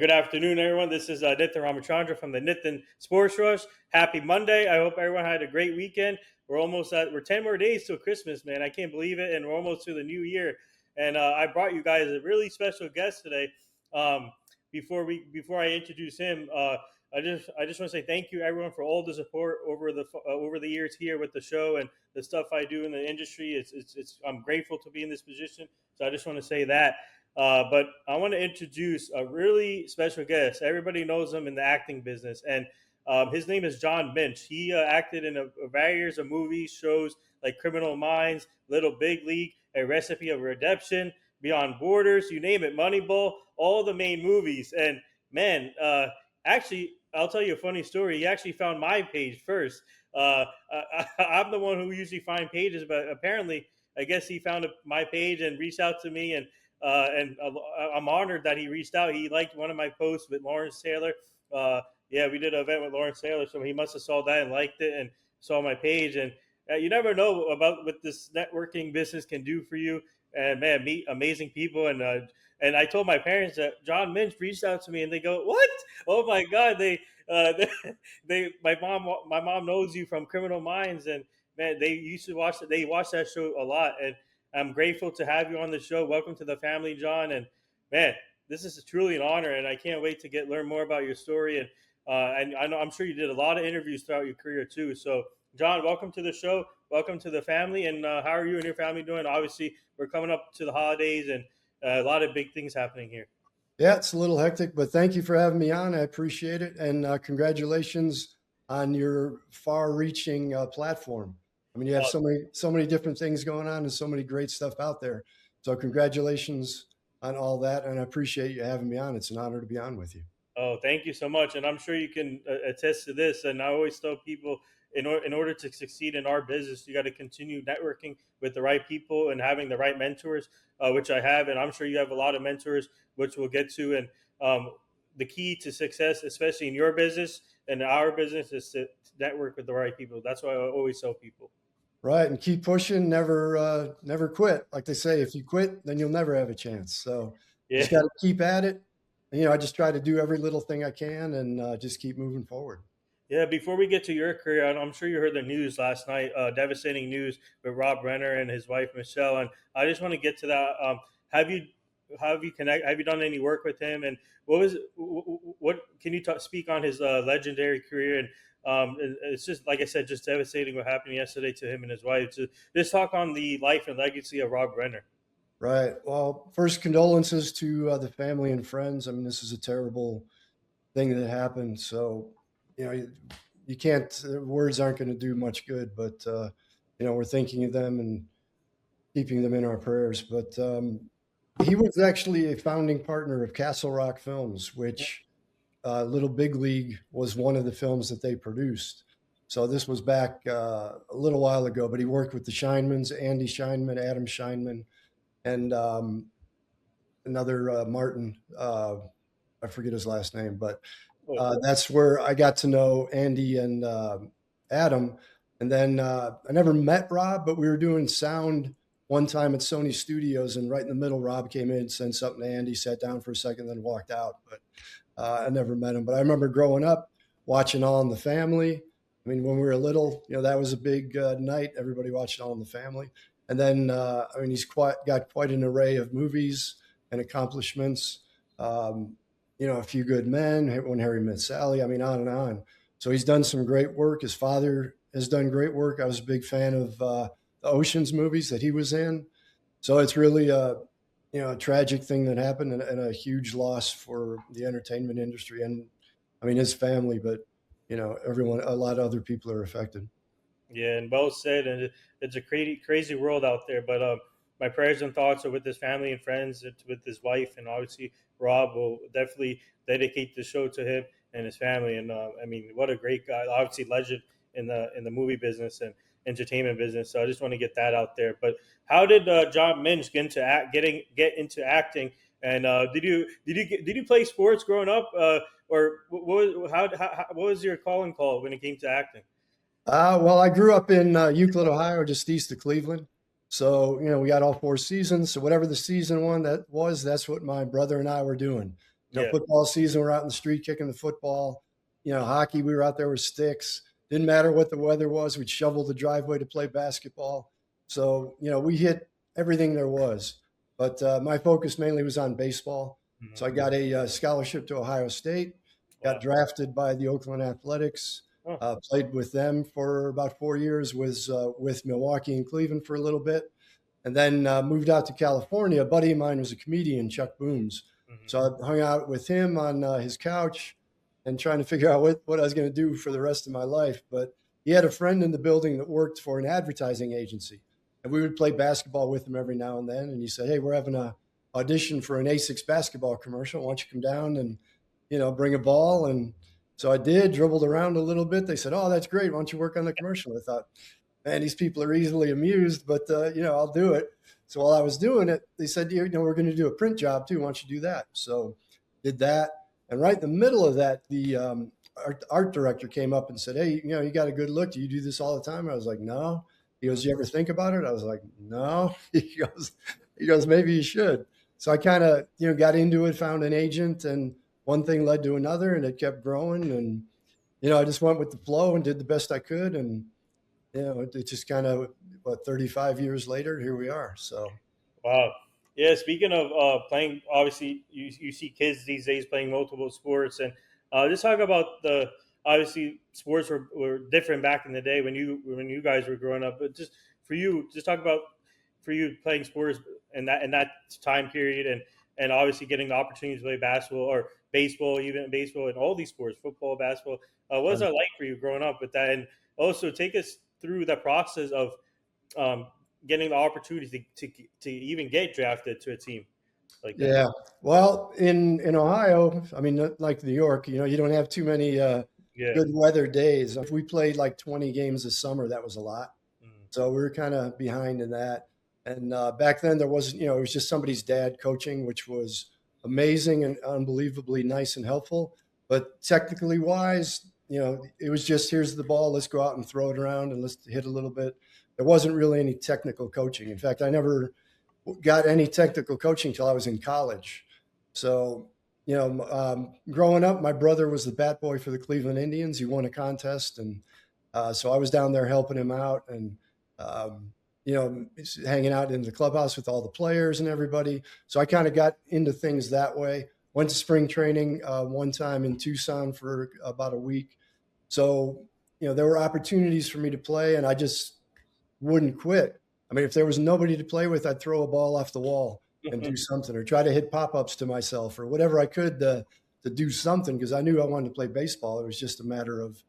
Good afternoon, everyone. This is Nithin Ramachandra from the Nithin Sports Rush. Happy Monday. I hope everyone had a great weekend. We're 10 more days till Christmas, man. I can't believe it. And we're almost to the new year. And I brought you guys a really special guest today. Um, before I introduce him, I just want to say thank you, everyone, for all the support over the years here with the show and the stuff I do in the industry. I'm grateful to be in this position. So I just want to say that. But I want to introduce a really special guest. Everybody knows him in the acting business, and his name is John Minch. He acted in a various of movies, shows like Criminal Minds, Little Big League, A Recipe of Redemption, Beyond Borders, you name it, Moneyball, all the main movies. And man, actually, I'll tell you a funny story. He actually found my page first. I'm the one who usually find pages, but apparently, I guess he found my page and reached out to me and I'm honored that he reached out. He liked one of my posts with Lawrence Taylor. Yeah, we did an event with Lawrence Taylor, so he must have saw that and liked it and saw my page. And you never know about what this networking business can do for you. And man, meet amazing people. And I told my parents that John Minch reached out to me, and they go, "What? Oh my God!" My mom knows you from Criminal Minds, and man, they used to watch. They watched that show a lot, and I'm grateful to have you on the show. Welcome to the family, John. And man, this is truly an honor, and I can't wait to learn more about your story. And I'm sure you did a lot of interviews throughout your career too. So, John, welcome to the show. Welcome to the family. And how are you and your family doing? Obviously, we're coming up to the holidays, and a lot of big things happening here. Yeah, it's a little hectic, but thank you for having me on. I appreciate it, and congratulations on your far-reaching platform. I mean, you have so many different things going on, and so many great stuff out there. So, congratulations on all that, and I appreciate you having me on. It's an honor to be on with you. Oh, thank you so much. And I'm sure you can attest to this. And I always tell people, in order to succeed in our business, you got to continue networking with the right people and having the right mentors, which I have. And I'm sure you have a lot of mentors, which we'll get to. And the key to success, especially in your business and our business, is to network with the right people. That's why I always tell people. Right, and keep pushing. Never quit. Like they say, if you quit, then you'll never have a chance. So just got to keep at it. And, I just try to do every little thing I can and just keep moving forward. Yeah, before we get to your career, I'm sure you heard the news last night, devastating news with Rob Renner and his wife Michelle, and I just want to get to that. Have you done any work with him, and what can you speak on his legendary career? And it's just, like I said, just devastating what happened yesterday to him and his wife. So just talk on the life and legacy of Rob Renner. Right. Well, first condolences to the family and friends. I mean, this is a terrible thing that happened. So, you can't. Words aren't going to do much good, but we're thinking of them and keeping them in our prayers. But he was actually a founding partner of Castle Rock Films, which Little Big League was one of the films that they produced. So this was back a little while ago. But he worked with the Scheinmans, Andy Scheinman, Adam Scheinman, and another Martin. I forget his last name, but that's where I got to know Andy and Adam. And then I never met Rob, but we were doing sound one time at Sony Studios, and right in the middle, Rob came in, sent something to Andy, sat down for a second, then walked out. But I never met him. But I remember growing up, watching All in the Family. I mean, when we were little, that was a big night. Everybody watched All in the Family. And then, he's got quite an array of movies and accomplishments. A Few Good Men, When Harry Met Sally. I mean, on and on. So he's done some great work. His father has done great work. I was a big fan of the Ocean's movies that he was in. So it's really a tragic thing that happened and a huge loss for the entertainment industry and, his family. But everyone, a lot of other people are affected. Yeah, and well said. And it's a crazy world out there. But my prayers and thoughts are with his family and friends, with his wife, and obviously Rob will definitely dedicate the show to him and his family. And what a great guy! Obviously, legend in the movie business and entertainment business. So I just want to get that out there. But how did John Minch get into acting? And did you play sports growing up, or what was your calling call when it came to acting? Well, I grew up in Euclid, Ohio, just east of Cleveland. So, we got all 4 seasons. So whatever the season one that was, that's what my brother and I were doing. Yeah. Football season, we're out in the street kicking the football. Hockey, we were out there with sticks. Didn't matter what the weather was. We'd shovel the driveway to play basketball. So, we hit everything there was. But my focus mainly was on baseball. Mhm. So I got a scholarship to Ohio State, got Wow. drafted by the Oakland Athletics, Oh. played with them for about 4 years, was with Milwaukee and Cleveland for a little bit, and then moved out to California. A buddy of mine was a comedian, Chuck Booms. Mhm. So I hung out with him on his couch and trying to figure out what I was going to do for the rest of my life. But he had a friend in the building that worked for an advertising agency. And we would play basketball with him every now and then. And he said, "Hey, we're having a audition for an Asics basketball commercial. Why don't you come down and, bring a ball?" And so I did, dribbled around a little bit. They said, "Oh, that's great. Why don't you work on the commercial?" I thought, man, these people are easily amused, but, I'll do it. So while I was doing it, they said, we're going to do a print job too. Why don't you do that? So did that. And right in the middle of that, the art director came up and said, "Hey, you got a good look. Do you do this all the time?" I was like, "No." He goes, "You ever think about it?" I was like, "No." He goes, "Maybe you should." So I kind of, got into it, found an agent, and one thing led to another, and it kept growing. And, I just went with the flow and did the best I could. And, it just kind of, 35 years later, here we are. So, Wow. Yeah. Speaking of playing, obviously you see kids these days playing multiple sports, and just talk about the obviously sports were different back in the day when you guys were growing up. But just for you, just talk about for you playing sports in that time period, and obviously getting the opportunity to play basketball or baseball, even baseball and all these sports, football, basketball. What was that like for you growing up with that? And also take us through the process of um, getting the opportunity to even get drafted to a team like that. yeah. Well, in Ohio, I mean, not like New York, you don't have too many Yeah. good weather days. If we played like 20 games this summer, that was a lot. Mm. So we were kind of behind in that. And back then there wasn't, it was just somebody's dad coaching, which was amazing and unbelievably nice and helpful. But technically wise, it was just, here's the ball, let's go out and throw it around and let's hit a little bit. There wasn't really any technical coaching. In fact, I never got any technical coaching until I was in college. So, growing up, my brother was the bat boy for the Cleveland Indians. He won a contest. And so I was down there helping him out and, hanging out in the clubhouse with all the players and everybody. So I kind of got into things that way. Went to spring training one time in Tucson for about a week. So, there were opportunities for me to play, and I just wouldn't quit. I mean, if there was nobody to play with, I'd throw a ball off the wall and do something, or try to hit pop-ups to myself, or whatever I could to do something, because I knew I wanted to play baseball. It was just a matter of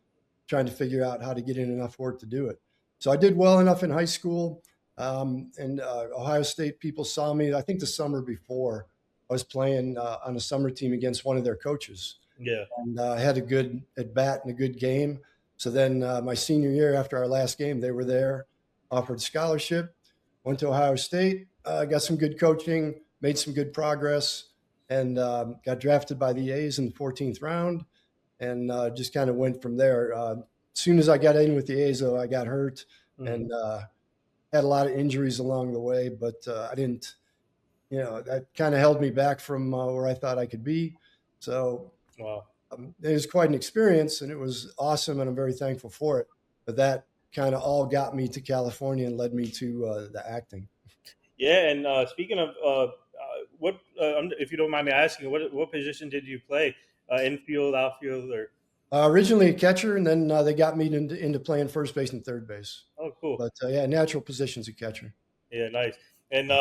trying to figure out how to get in enough work to do it. So I did well enough in high school, and Ohio State people saw me. I think the summer before, I was playing on a summer team against one of their coaches, Yeah. and I had a good at bat and a good game. So then my senior year, after our last game, they were there, offered scholarship, went to Ohio State, got some good coaching, made some good progress, and got drafted by the A's in the 14th round, and just kind of went from there. As soon as I got in with the A's, though, I got hurt and had a lot of injuries along the way, but I didn't, that kind of held me back from where I thought I could be. So Wow. it was quite an experience, and it was awesome, and I'm very thankful for it. But that kind of all got me to California and led me to the acting. Yeah. And speaking of what, if you don't mind me asking, what position did you play? Infield, outfield, or? Originally a catcher, and then they got me into playing first base and third base. Oh, cool. But yeah, natural positions a catcher. Yeah, nice. And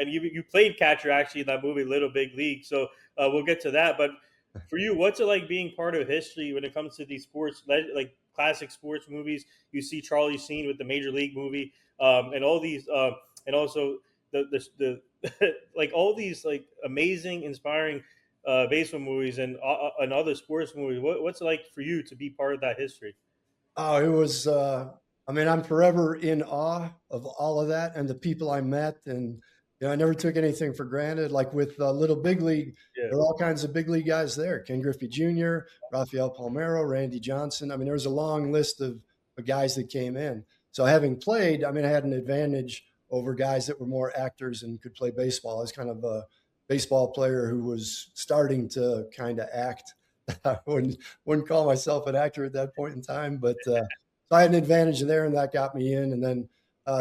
you played catcher actually in that movie Little Big League. So we'll get to that. But for you, what's it like being part of history when it comes to these sports, like classic sports movies? You see Charlie Sheen with the Major League movie, and all these, and also the like all these like amazing, inspiring baseball movies and other sports movies. What's it like for you to be part of that history? Oh, it was, I mean, I'm forever in awe of all of that and the people I met. And, I never took anything for granted. Like with Little Big League, Yeah. there are all kinds of big league guys there. Ken Griffey Jr., Rafael Palmeiro, Randy Johnson. I mean, there was a long list of guys that came in. So having played, I mean, I had an advantage over guys that were more actors and could play baseball. I was kind of baseball player who was starting to kind of act. I wouldn't call myself an actor at that point in time, but so I had an advantage there, and that got me in. And then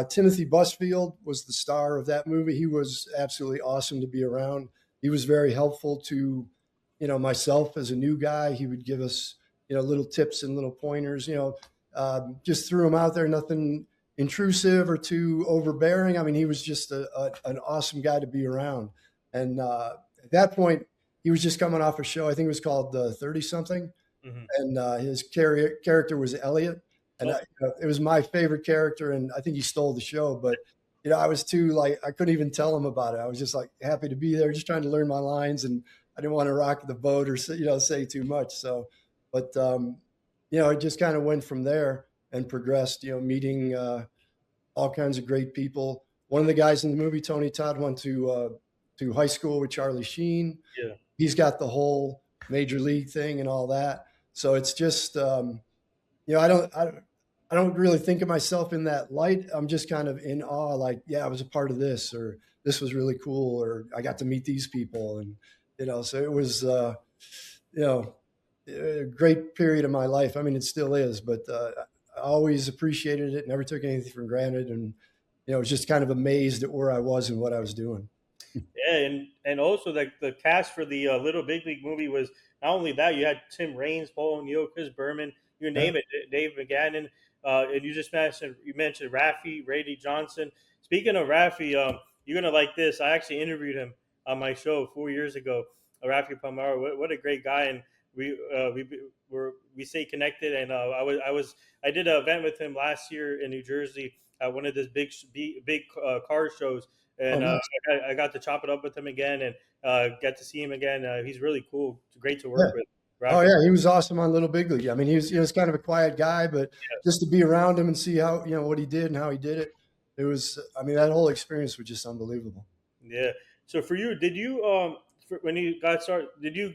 Timothy Busfield was the star of that movie. He was absolutely awesome to be around. He was very helpful to, myself as a new guy. He would give us, little tips and little pointers. Just threw him out there. Nothing intrusive or too overbearing. I mean, he was just an awesome guy to be around. And at that point, he was just coming off a show. I think it was called 30 something. Mm-hmm. And his character was Elliot. And it was my favorite character. And I think he stole the show. But, I was too, I couldn't even tell him about it. I was just happy to be there, just trying to learn my lines. And I didn't want to rock the boat or, say too much. So, but, it just kind of went from there and progressed, meeting all kinds of great people. One of the guys in the movie, Tony Todd, went to high school with Charlie Sheen. Yeah. He's got the whole major league thing and all that. So it's just, I don't really think of myself in that light. I'm just kind of in awe, I was a part of this, or this was really cool, or I got to meet these people. And, so it was, a great period of my life. I mean, it still is, but I always appreciated it, never took anything for granted. And, was just kind of amazed at where I was and what I was doing. Yeah, and also the cast for the Little Big League movie was not only that. You had Tim Raines, Paul O'Neill, Chris Berman, you name it, Dave McGannon, and you mentioned Rafi, Brady Johnson. Speaking of Rafi, you're gonna like this. I actually interviewed him on my show 4 years ago. Rafi Palmaro, what a great guy, and we stay connected. And I did an event with him last year in New Jersey at one of those big car shows. And I got to chop it up with him again and get to see him again. He's really cool. It's great to work with. Rafi. Oh, yeah. He was awesome on Little Big League. I mean, he was kind of a quiet guy, but just to be around him and see how, what he did and how he did it, that whole experience was just unbelievable. Yeah. So for you, did you, when you got started, did you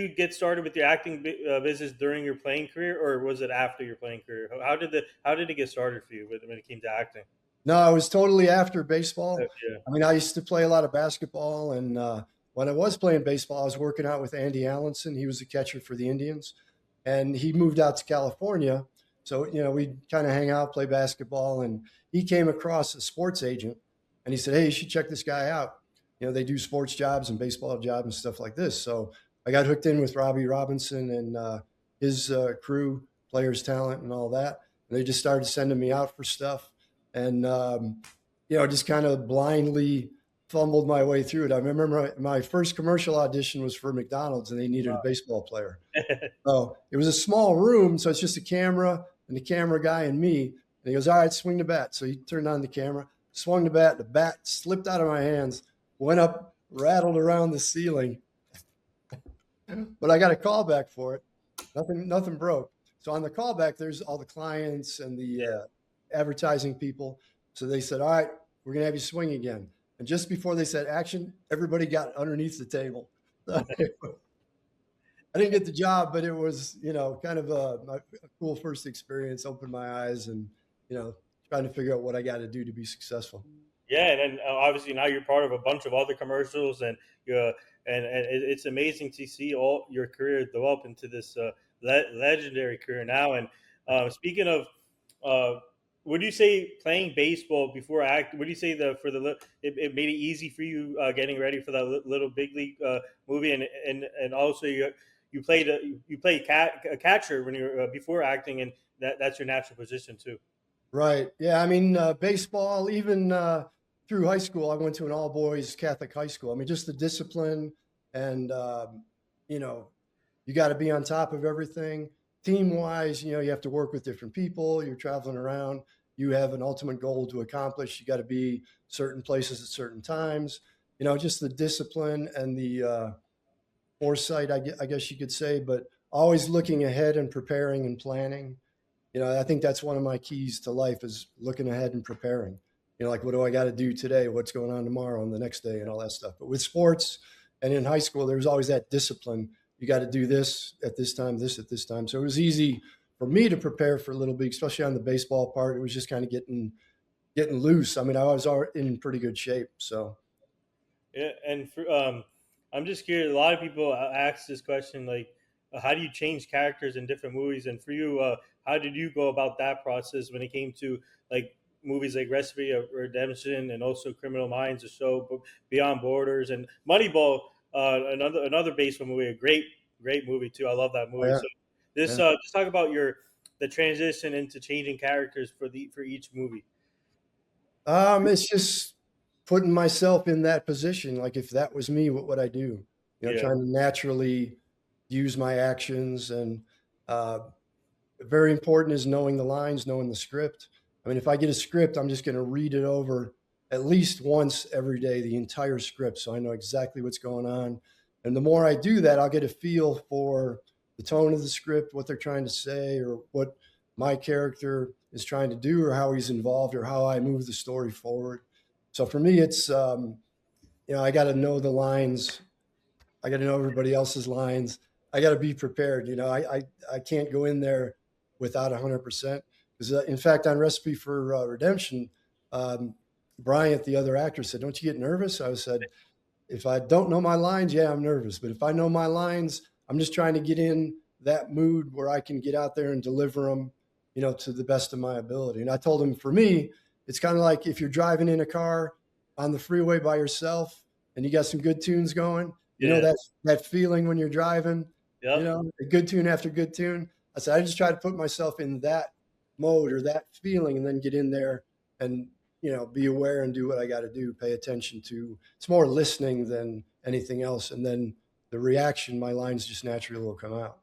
get started with your acting business during your playing career, or was it after your playing career? How did it get started for you when it came to acting? No, it was totally after baseball. Yeah. I mean, I used to play a lot of basketball, and when I was playing baseball, I was working out with Andy Allenson. He was a catcher for the Indians, and he moved out to California. So, we'd kind of hang out, play basketball, and he came across a sports agent, and he said, "Hey, you should check this guy out. They do sports jobs and baseball jobs and stuff like this." So I got hooked in with Robbie Robinson and his crew, Players Talent and all that. And they just started sending me out for stuff. And, just kind of blindly fumbled my way through it. I remember my first commercial audition was for McDonald's, and they needed a baseball player. So it was a small room. So it's just a camera and the camera guy and me. And he goes, "All right, swing the bat." So he turned on the camera, swung the bat slipped out of my hands, went up, rattled around the ceiling. But I got a call back for it. Nothing broke. So on the callback, there's all the clients and the advertising people. So they said, "All right, we're going to have you swing again." And just before they said action, everybody got underneath the table. I didn't get the job, but it was, kind of a cool first experience, opened my eyes and, trying to figure out what I got to do to be successful. Yeah. And then obviously now you're part of a bunch of other commercials, and it's amazing to see all your career develop into this legendary career now. And speaking of, would you say playing baseball before acting? Would you say it made it easy for you getting ready for that Little Big League movie, and also you played a catcher when you were before acting, and that's your natural position too. Right. Yeah. I mean, baseball, even through high school, I went to an all boys Catholic high school. I mean, just the discipline, and you got to be on top of everything. Team wise, you have to work with different people. You're traveling around. You have an ultimate goal to accomplish. You got to be certain places at certain times. Just the discipline and the foresight, I guess you could say, but always looking ahead and preparing and planning. I think that's one of my keys to life, is looking ahead and preparing. What do I got to do today? What's going on tomorrow and the next day and all that stuff. But with sports and in high school, there was always that discipline. You got to do this at this time, this at this time. So it was easy for me to prepare for Little Big, especially on the baseball part. It was just kind of getting loose. I mean, I was in pretty good shape. So Yeah, and I'm just curious. A lot of people ask this question, like, how do you change characters in different movies? And for you, how did you go about that process when it came to like movies like Recipe of Redemption and also Criminal Minds, or so Beyond Borders and Moneyball, another baseball movie, a great movie too. I love that Oh, movie. yeah, So this yeah. just talk about the transition into changing characters for each movie. It's just putting myself in that position. Like if that was me, what would I do? Yeah, Trying to naturally use my actions and uh, very important is knowing the lines, knowing the script. I mean, if I get a script, I'm just going to read it over at least once every day, the entire script, so I know exactly what's going on. And the more I do that, I'll get a feel for the tone of the script, what they're trying to say, or what my character is trying to do, or how he's involved, or how I move the story forward. So for me, it's I got to know the lines. I got to know everybody else's lines. I got to be prepared. I can't go in there without 100%. Because in fact, on Recipe for Redemption, um, Bryant, the other actor, said, "Don't you get nervous?" I said, "If I don't know my lines, yeah, I'm nervous. But if I know my lines, I'm just trying to get in that mood where I can get out there and deliver them, to the best of my ability." And I told him, for me, it's kind of like if you're driving in a car on the freeway by yourself and you got some good tunes going, yeah, that feeling when you're driving, yep. a good tune after good tune. I said, I just try to put myself in that mode or that feeling and then get in there and be aware and do what I got to do. Pay attention to. It's more listening than anything else, and then the reaction. My lines just naturally will come out.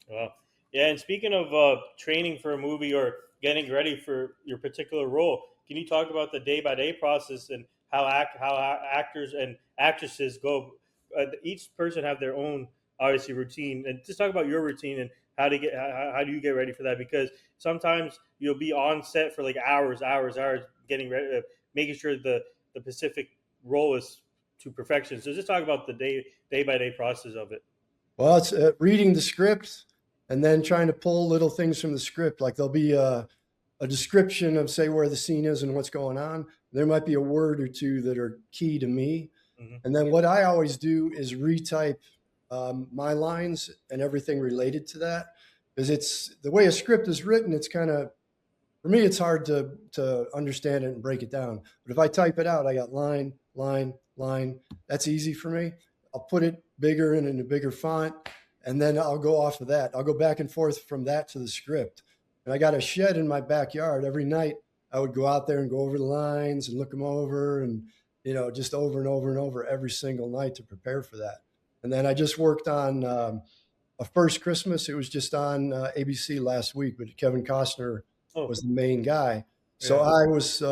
Wow. Yeah, and speaking of training for a movie or getting ready for your particular role, can you talk about the day by day process and how actors and actresses go? Each person have their own obviously routine, and just talk about your routine and how do you get ready for that? Because sometimes you'll be on set for like hours getting ready, making sure the specific role is to perfection. So just talk about the day by day process of it. Well, it's reading the script and then trying to pull little things from the script. Like there'll be a description of, say, where the scene is and what's going on. There might be a word or two that are key to me. Hmm. And then what I always do is retype my lines and everything related to that. Because it's the way a script is written, it's kind of, for me, it's hard to understand it and break it down. But if I type it out, I got line, line, line. That's easy for me. I'll put it bigger and in a bigger font, and then I'll go off of that. I'll go back and forth from that to the script. And I got a shed in my backyard. Every night I would go out there and go over the lines and look them over, and just over and over and over every single night to prepare for that. And then I just worked on a First Christmas. It was just on ABC last week, but Kevin Costner Oh, was the main guy. So yeah. I was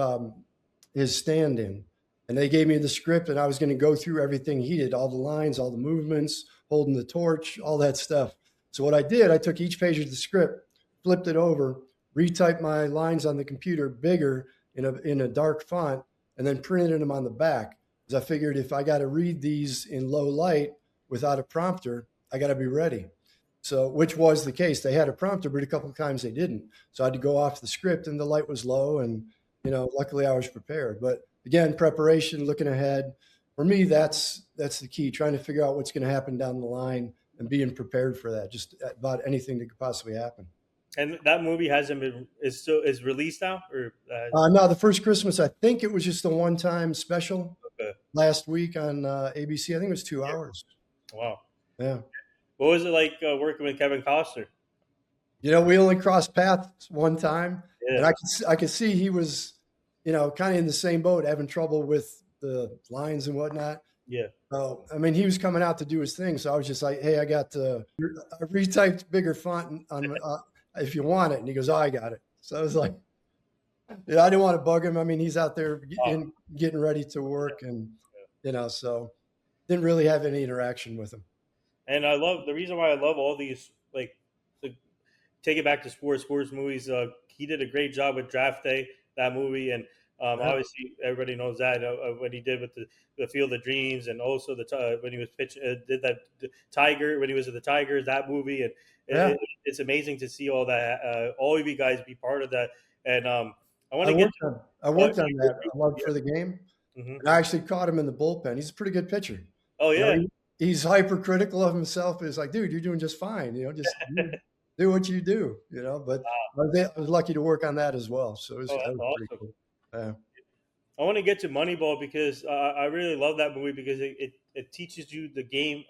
his stand-in, and they gave me the script, and I was going to go through everything he did, all the lines, all the movements, holding the torch, all that stuff. So what I did, I took each page of the script, flipped it over, retyped my lines on the computer bigger in a dark font, and then printed them on the back. Because I figured if I got to read these in low light without a prompter, I got to be ready. So, which was the case. They had a prompter, but a couple of times they didn't. So I had to go off the script, and the light was low, and luckily I was prepared. But again, preparation, looking ahead. For me, that's the key. Trying to figure out what's going to happen down the line and being prepared for that. Just about anything that could possibly happen. And that movie hasn't been is released now or No, the First Christmas, I think it was just a one-time special okay. last week on ABC. I think it was 2 hours. Wow. Yeah. What was it like working with Kevin Costner? We only crossed paths one time, Yeah, and I could see he was, kind of in the same boat, having trouble with the lines and whatnot. yeah. So, I mean, he was coming out to do his thing, so I was just like, "Hey, I retyped bigger font on if you want it," and he goes, "Oh, I got it." So I was like, I didn't want to bug him. I mean, he's out there Wow. getting ready to work, and so didn't really have any interaction with him. And I love the reason why I love all these like the take it back to sports movies. He did a great job with Draft Day, that movie, and Yeah, obviously everybody knows that what he did with the Field of Dreams, and also when he was pitching did that the Tiger when he was at the Tigers, that movie, and yeah. it's amazing to see all that all of you guys be part of that. And I want I to get worked on I uh, worked on that. I loved yeah, for the game. Mm-hmm. And I actually caught him in the bullpen. He's a pretty good pitcher. Oh You know, yeah. he's hypercritical of himself. It's like, dude, you're doing just fine. Just do what you do. But I was lucky to work on that as well. So Oh, that that's was pretty awesome. cool. Yeah. I want to get to Moneyball because I really love that movie because it teaches you the game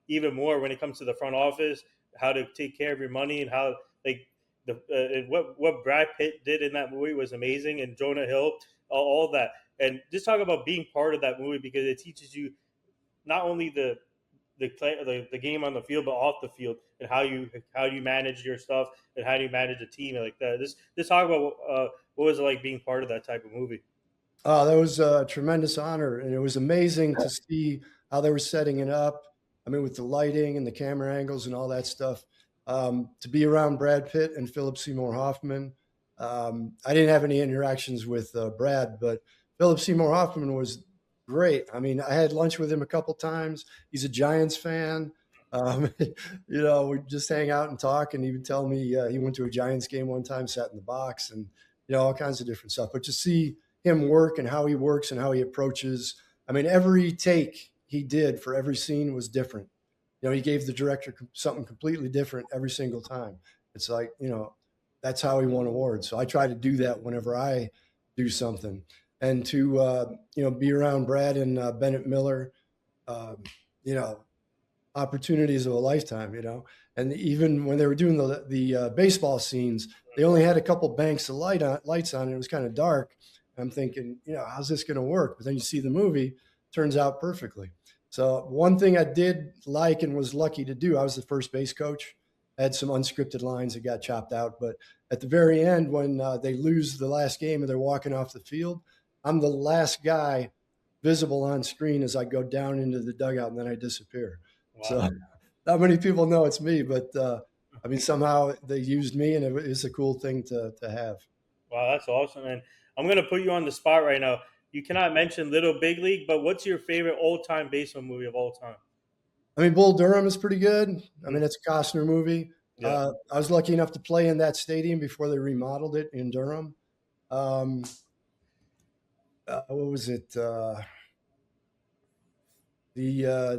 even more when it comes to the front office, how to take care of your money, and how like and what Brad Pitt did in that movie was amazing, and Jonah Hill, all that, and just talk about being part of that movie because it teaches you not only the game on the field but off the field and how you manage your stuff and how do you manage a team like that. Just talk about what was it like being part of that type of movie. Oh, that was a tremendous honor. And it was amazing to see how they were setting it up. I mean, with the lighting and the camera angles and all that stuff. To be around Brad Pitt and Philip Seymour Hoffman. I didn't have any interactions with Brad, but Philip Seymour Hoffman was great. I mean, I had lunch with him a couple times. He's a Giants fan. We just hang out and talk, and he would tell me he went to a Giants game one time, sat in the box, and all kinds of different stuff. But to see him work and how he works and how he approaches. I mean, every take he did for every scene was different. He gave the director something completely different every single time. It's like, that's how he won awards. So I try to do that whenever I do something. And to, be around Brad and Bennett Miller, uh, you know, opportunities of a lifetime, And even when they were doing the baseball scenes, they only had a couple banks of lights on. And it was kind of dark. I'm thinking, how's this going to work? But then you see the movie, turns out perfectly. So one thing I did like and was lucky to do, I was the first base coach. I had some unscripted lines that got chopped out. But at the very end, when they lose the last game and they're walking off the field, I'm the last guy visible on screen as I go down into the dugout and then I disappear. Wow. So not many people know it's me, but I mean, somehow they used me, and it is a cool thing to have. Wow, that's awesome, man. I'm going to put you on the spot right now. You cannot mention Little Big League, but what's your favorite old-time baseball movie of all time? I mean, Bull Durham is pretty good. I mean, it's a Costner movie. Yeah. I was lucky enough to play in that stadium before they remodeled it in Durham. What was it? The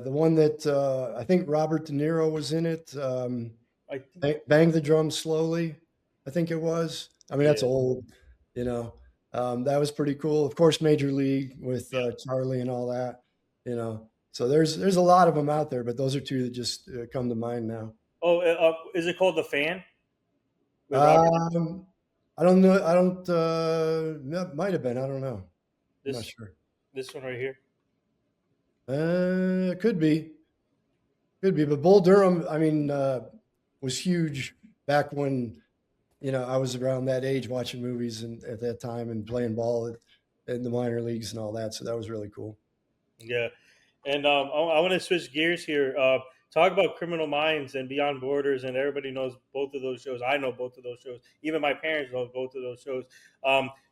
one that I think Robert De Niro was in it. I think, Bang the Drum Slowly, I think it was. I mean, that's old, you know. That was pretty cool. Of course, Major League with Charlie and all that, So there's a lot of them out there, but those are two that just come to mind now. Oh, is it called The Fan? I don't know. I don't. That might have been. I don't know. I'm not sure. This one right here. Could be. But Bull Durham, I mean, was huge back when, I was around that age watching movies and at that time and playing ball in the minor leagues and all that. So that was really cool. Yeah. And I want to switch gears here. Talk about Criminal Minds and Beyond Borders, and everybody knows both of those shows. I know both of those shows. Even my parents know both of those shows.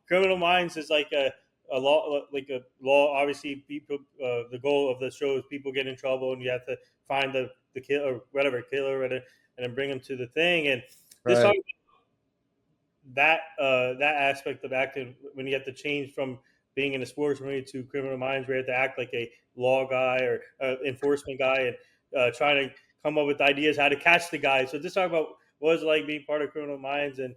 Criminal Minds is like a law. Obviously, people. The goal of the show is people get in trouble, and you have to find the killer or whatever killer, and then bring them to the thing. And this Right. that aspect of acting when you have to change from being in a sports movie to Criminal Minds, where you have to act like a law guy or enforcement guy and trying to come up with ideas how to catch the guy. So just talk about what it's like being part of Criminal Minds and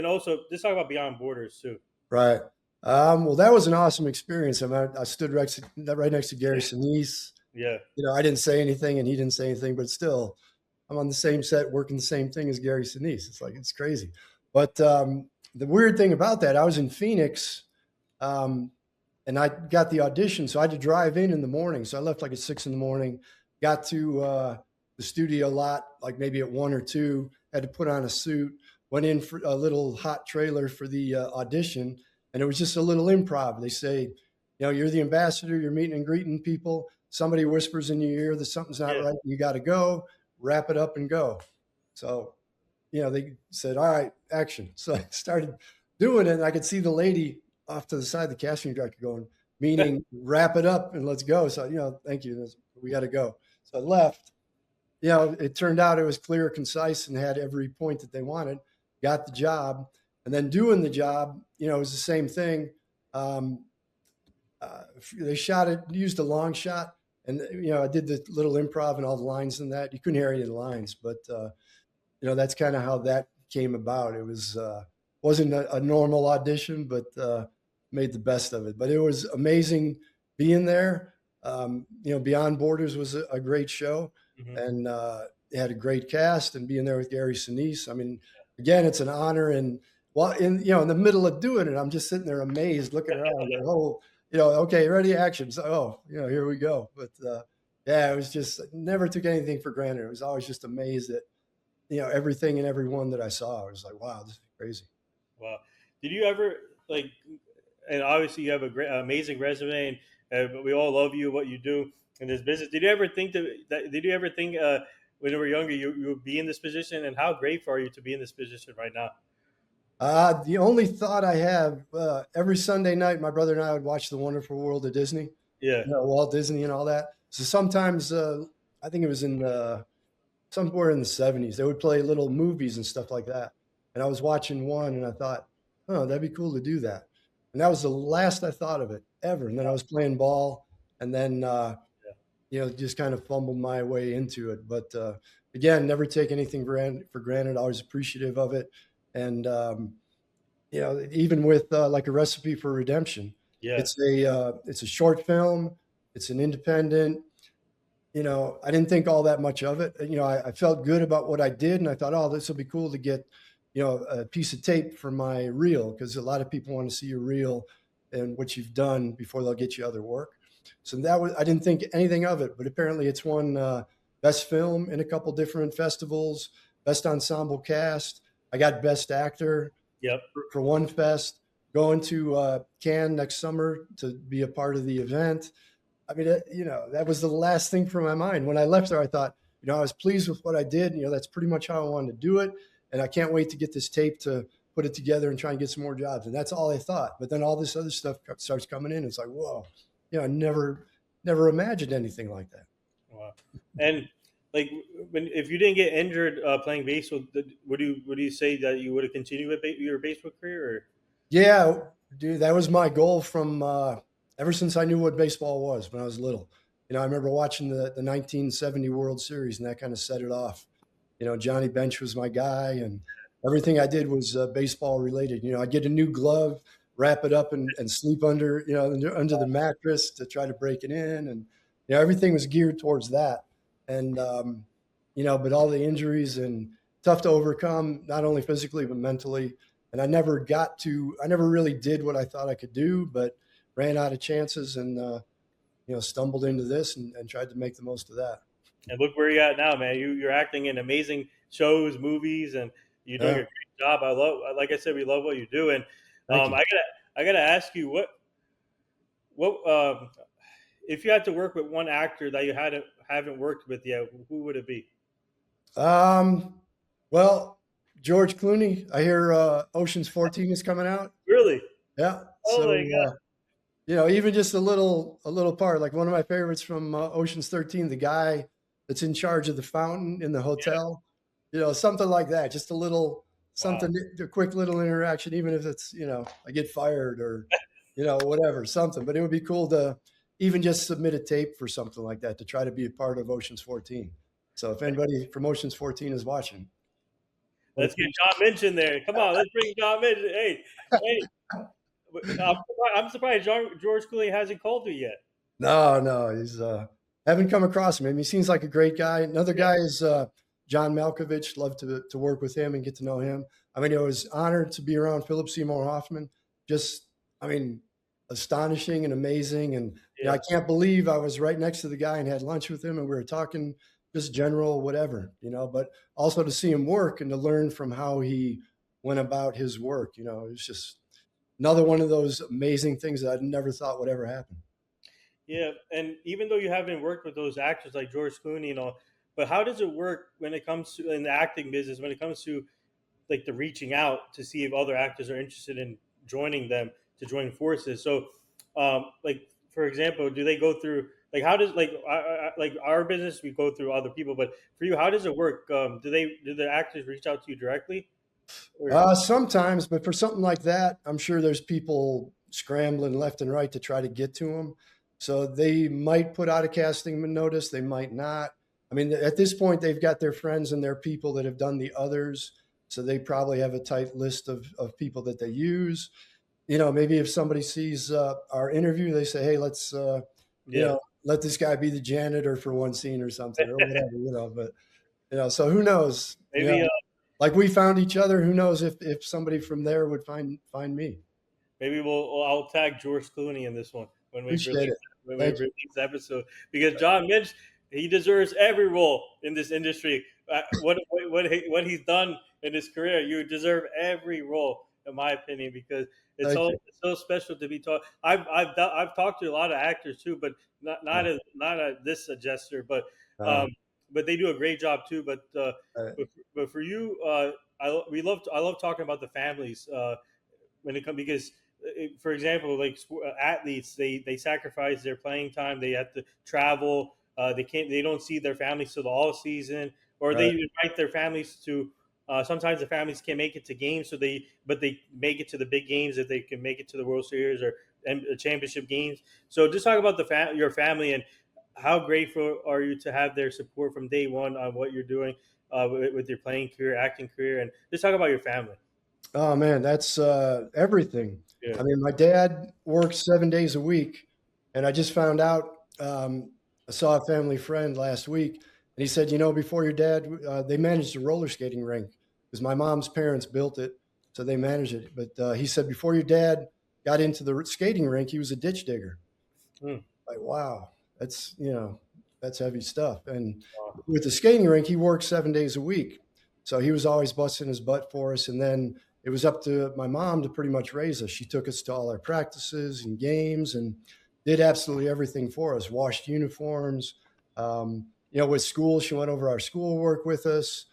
also just talk about Beyond Borders too. Right. Well, that was an awesome experience. I stood right next to Gary Sinise. Yeah. I didn't say anything and he didn't say anything, but still, I'm on the same set working the same thing as Gary Sinise. It's crazy. But the weird thing about that, I was in Phoenix, and I got the audition, so I had to drive in the morning. So I left like at 6 a.m, got to the studio lot like maybe at 1 or 2, had to put on a suit, went in for a little hot trailer for the audition, and it was just a little improv. They say, you're the ambassador, you're meeting and greeting people. Somebody whispers in your ear that something's not right. You got to go, wrap it up and go. So, they said, all right, action. So I started doing it, and I could see the lady off to the side, the casting director going, meaning wrap it up and let's go. So, thank you. We got to go. So I left. It turned out it was clear, concise, and had every point that they wanted. Got the job. And then doing the job, it was the same thing. they shot it, used a long shot. And, I did the little improv and all the lines in that. You couldn't hear any of the lines, but, that's kind of how that came about. It wasn't a normal audition, but made the best of it. But it was amazing being there. Beyond Borders was a great show, Mm-hmm. and it had a great cast. And being there with Gary Sinise, I mean, again, it's an honor. And in the middle of doing it, I'm just sitting there amazed, looking around, like, oh, okay, ready, action. So, here we go. But yeah, it was just never took anything for granted. It was always just amazed at everything and everyone that I saw. I was like, wow, this is crazy. Wow. Did you ever and obviously you have a great, amazing resume, and we all love you, what you do in this business. Did you ever think did you ever think when you were younger, you would be in this position, and how grateful are you to be in this position right now? The only thought I have, every Sunday night, my brother and I would watch The Wonderful World of Disney. Yeah. Walt Disney and all that. So sometimes, I think it was in somewhere in the 70s, they would play little movies and stuff like that. And I was watching one and I thought, oh, that'd be cool to do that. And that was the last I thought of it ever. And then I was playing ball, and then, just kind of fumbled my way into it. But again, never take anything for granted, always appreciative of it. And, even with like A Recipe for Redemption, Yeah. it's a short film. It's an independent. I didn't think all that much of it. I felt good about what I did, and I thought, oh, this will be cool to get, a piece of tape for my reel, because a lot of people want to see your reel and what you've done before they'll get you other work. So I didn't think anything of it, but apparently it's won best film in a couple different festivals, best ensemble cast. I got best actor. Yep. For one fest, going to Cannes next summer to be a part of the event. I mean, that was the last thing from my mind. When I left there, I thought, I was pleased with what I did. That's pretty much how I wanted to do it. And I can't wait to get this tape to put it together and try and get some more jobs. And that's all I thought. But then all this other stuff starts coming in. It's like, whoa, I never imagined anything like that. Wow. And if you didn't get injured playing baseball, would you say that you would have continued with your baseball career? Or? Yeah, dude, that was my goal from ever since I knew what baseball was when I was little. I remember watching the 1970 World Series, and that kind of set it off. Johnny Bench was my guy, and everything I did was baseball related. I'd get a new glove, wrap it up, and sleep under the mattress to try to break it in, and everything was geared towards that. And but all the injuries and tough to overcome, not only physically but mentally. And I never really did what I thought I could do, but ran out of chances and stumbled into this and tried to make the most of that. And look where you're at now, man. You're acting in amazing shows, movies, and you're doing a great job. Like I said, we love what you do. And I gotta ask you, what if you had to work with one actor that you haven't worked with yet, who would it be? Well, George Clooney. I hear Ocean's 14 is coming out. Really? Yeah. Oh my God. Even just a little part, like one of my favorites from Ocean's 13, the guy that's in charge of the fountain in the hotel, something like that. Just a little something, a quick little interaction, even if it's, I get fired or, whatever, something. But it would be cool to even just submit a tape for something like that, to try to be a part of Ocean's 14. So if anybody from Ocean's 14 is watching, let's get John Minch in there. Come on, let's bring John Minch. Hey. I'm surprised George Clooney hasn't called you yet. No, he's haven't come across him. I mean, he seems like a great guy. Another guy is John Malkovich. Love to work with him and get to know him. I mean, it was honored to be around Philip Seymour Hoffman. Just, astonishing and amazing. And I can't believe I was right next to the guy and had lunch with him, and we were talking just general whatever, but also to see him work and to learn from how he went about his work. It was just another one of those amazing things that I never thought would ever happen. Yeah, and even though you haven't worked with those actors like George Clooney, but how does it work when it comes to in the acting business? When it comes to like the reaching out to see if other actors are interested in joining them to join forces? So, for example, do they go through how does like our business we go through other people, but for you, how does it work? Do the actors reach out to you directly? Sometimes, but for something like that, I'm sure there's people scrambling left and right to try to get to them. So they might put out a casting notice, they might not. I mean, at this point, they've got their friends and their people that have done the others. So they probably have a tight list of people that they use. Maybe if somebody sees our interview, they say, hey, let's, let this guy be the janitor for one scene or something or whatever, but, so who knows? Maybe, like we found each other. Who knows if somebody from there would find me? Maybe I'll tag George Clooney in this one when we Appreciate release the episode, because John Minch, he deserves every role in this industry. What he's done in his career, you deserve every role, in my opinion, because it's so special to be taught. I've talked to a lot of actors too, but not this gesture, but they do a great job too. But for you, I love talking about the families when it comes, because for example, like athletes, they sacrifice their playing time. They have to travel. They don't see their families till the all season, or they invite their families to. Sometimes the families can't make it to games, but they make it to the big games if they can make it to the World Series or championship games. So just talk about your family and how grateful are you to have their support from day one on what you're doing with your playing career, acting career, and just talk about your family. Oh man, that's everything. Yeah. I mean, my dad works 7 days a week, and I just found out. I saw a family friend last week, and he said, before your dad, they managed a roller skating rink because my mom's parents built it, so they managed it. But he said before your dad got into the skating rink, he was a ditch digger. Like, wow, that's heavy stuff. And with the skating rink, he worked 7 days a week, so he was always busting his butt for us. And then it was up to my mom to pretty much raise us. She took us to all our practices and games and did absolutely everything for us, washed uniforms. With school, she went over our schoolwork with us.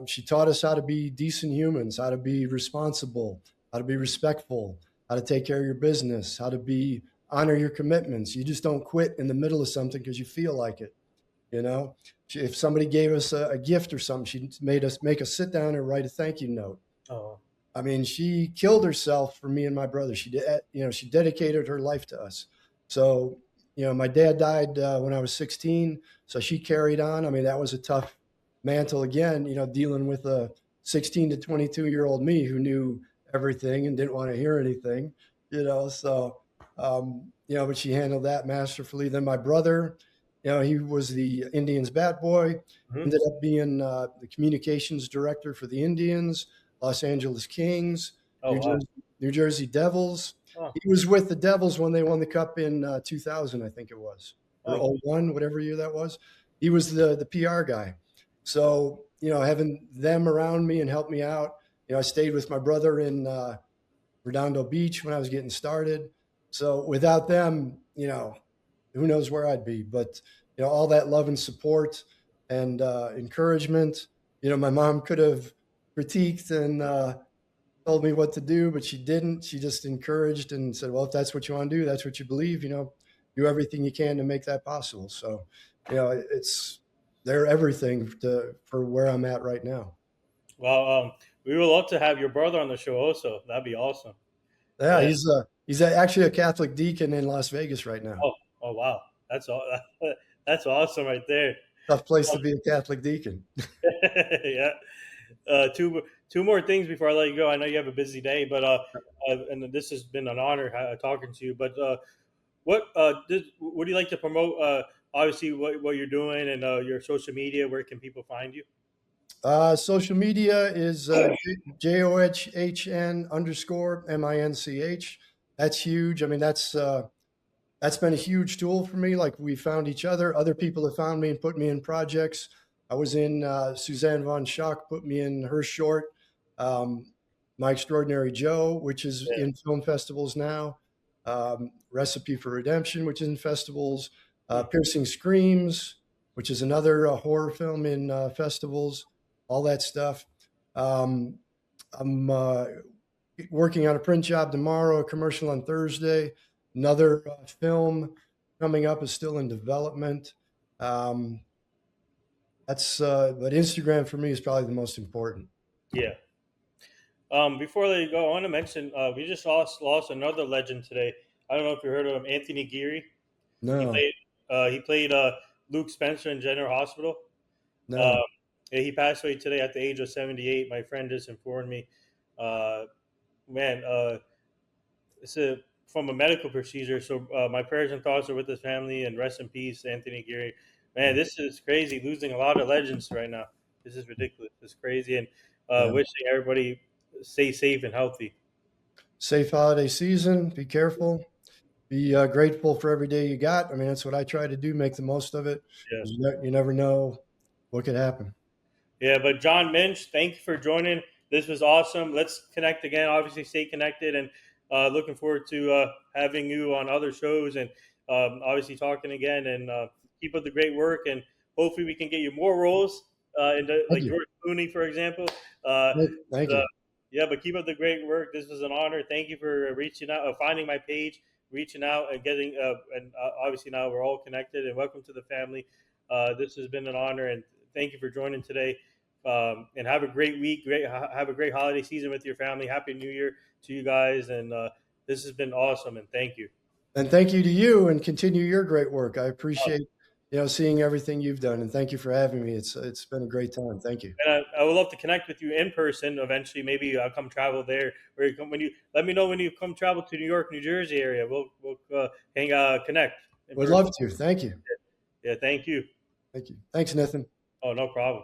She taught us how to be decent humans, how to be responsible, how to be respectful, how to take care of your business, how to honor your commitments. You just don't quit in the middle of something because you feel like it. If somebody gave us a gift or something, she made us sit down and write a thank you note. Oh. I mean, she killed herself for me and my brother. She did, she dedicated her life to us. So, my dad died when I was 16, so she carried on. I mean, that was a tough mantle again, dealing with a 16 to 22-year-old me who knew everything and didn't want to hear anything, but she handled that masterfully. Then my brother, he was the Indians bat boy, ended up being the communications director for the Indians, Los Angeles Kings, New Jersey Devils. Oh. He was with the Devils when they won the Cup in 2000, I think it was, or 01, whatever year that was. He was the PR guy. So, having them around me and help me out, I stayed with my brother in Redondo Beach when I was getting started. So without them, who knows where I'd be. But, all that love and support and encouragement, my mom could have critiqued and told me what to do, but she didn't. She just encouraged and said, well, if that's what you want to do, that's what you believe, do everything you can to make that possible. So, they're everything for where I'm at right now. Well, we would love to have your brother on the show also. That'd be awesome. Yeah. He's actually a Catholic deacon in Las Vegas right now. Oh wow. That's awesome right there. Tough place to be a Catholic deacon. Yeah. Two more things before I let you go. I know you have a busy day, but and this has been an honor talking to you. But what do you like to promote? Obviously, what you're doing and your social media. Where can people find you? Social media is JOHHN_MINCH. That's huge. I mean, that's been a huge tool for me. Like, we found each other. Other people have found me and put me in projects. I was in Suzanne von Schack put me in her short, My Extraordinary Joe, which is in film festivals now. Recipe for Redemption, which is in festivals. Piercing Screams, which is another horror film in festivals. All that stuff. I'm working on a print job tomorrow, a commercial on Thursday. Another film coming up is still in development. But Instagram for me is probably the most important. Yeah. Before I let you go, I want to mention we just lost another legend today. I don't know if you heard of him, Anthony Geary. He No, played Luke Spencer in General Hospital. Um, no. yeah, he passed away today at the age of 78. My friend just informed me. Uh, man, it's from a medical procedure. So my prayers and thoughts are with his family, and rest in peace, Anthony Geary. Man, Yeah, this is crazy. Losing a lot of legends right now. This is ridiculous. It's crazy, and yeah. wishing everybody stay safe and healthy. Safe holiday season. Be careful. Be grateful for every day you got. I mean, that's what I try to do. Make the most of it. Yeah. You never know what could happen. Yeah, but John Minch, thank you for joining. This was awesome. Let's connect again. Obviously, stay connected, and looking forward to having you on other shows, and obviously talking again. And keep up the great work, and hopefully we can get you more roles Thank like you. George Clooney, for example. Uh, Thank uh, you. yeah, but keep up the great work. This was an honor. Thank you for reaching out, finding my page, reaching out, and getting. And obviously now we're all connected. And welcome to the family. This has been an honor, and thank you for joining today. And have a great week. Have a great holiday season with your family. Happy New Year to you guys. And this has been awesome. And thank you. And thank you to you and continue your great work. I appreciate, seeing everything you've done and thank you for having me. It's been a great time. Thank you. And I would love to connect with you in person eventually. Maybe I'll come travel there. Or you come, when you let me know when you come travel to New York, New Jersey area. We'll connect in Would person. love to. Thank you. Yeah, thank you. Thank you. Thanks, Nathan. Oh, no problem.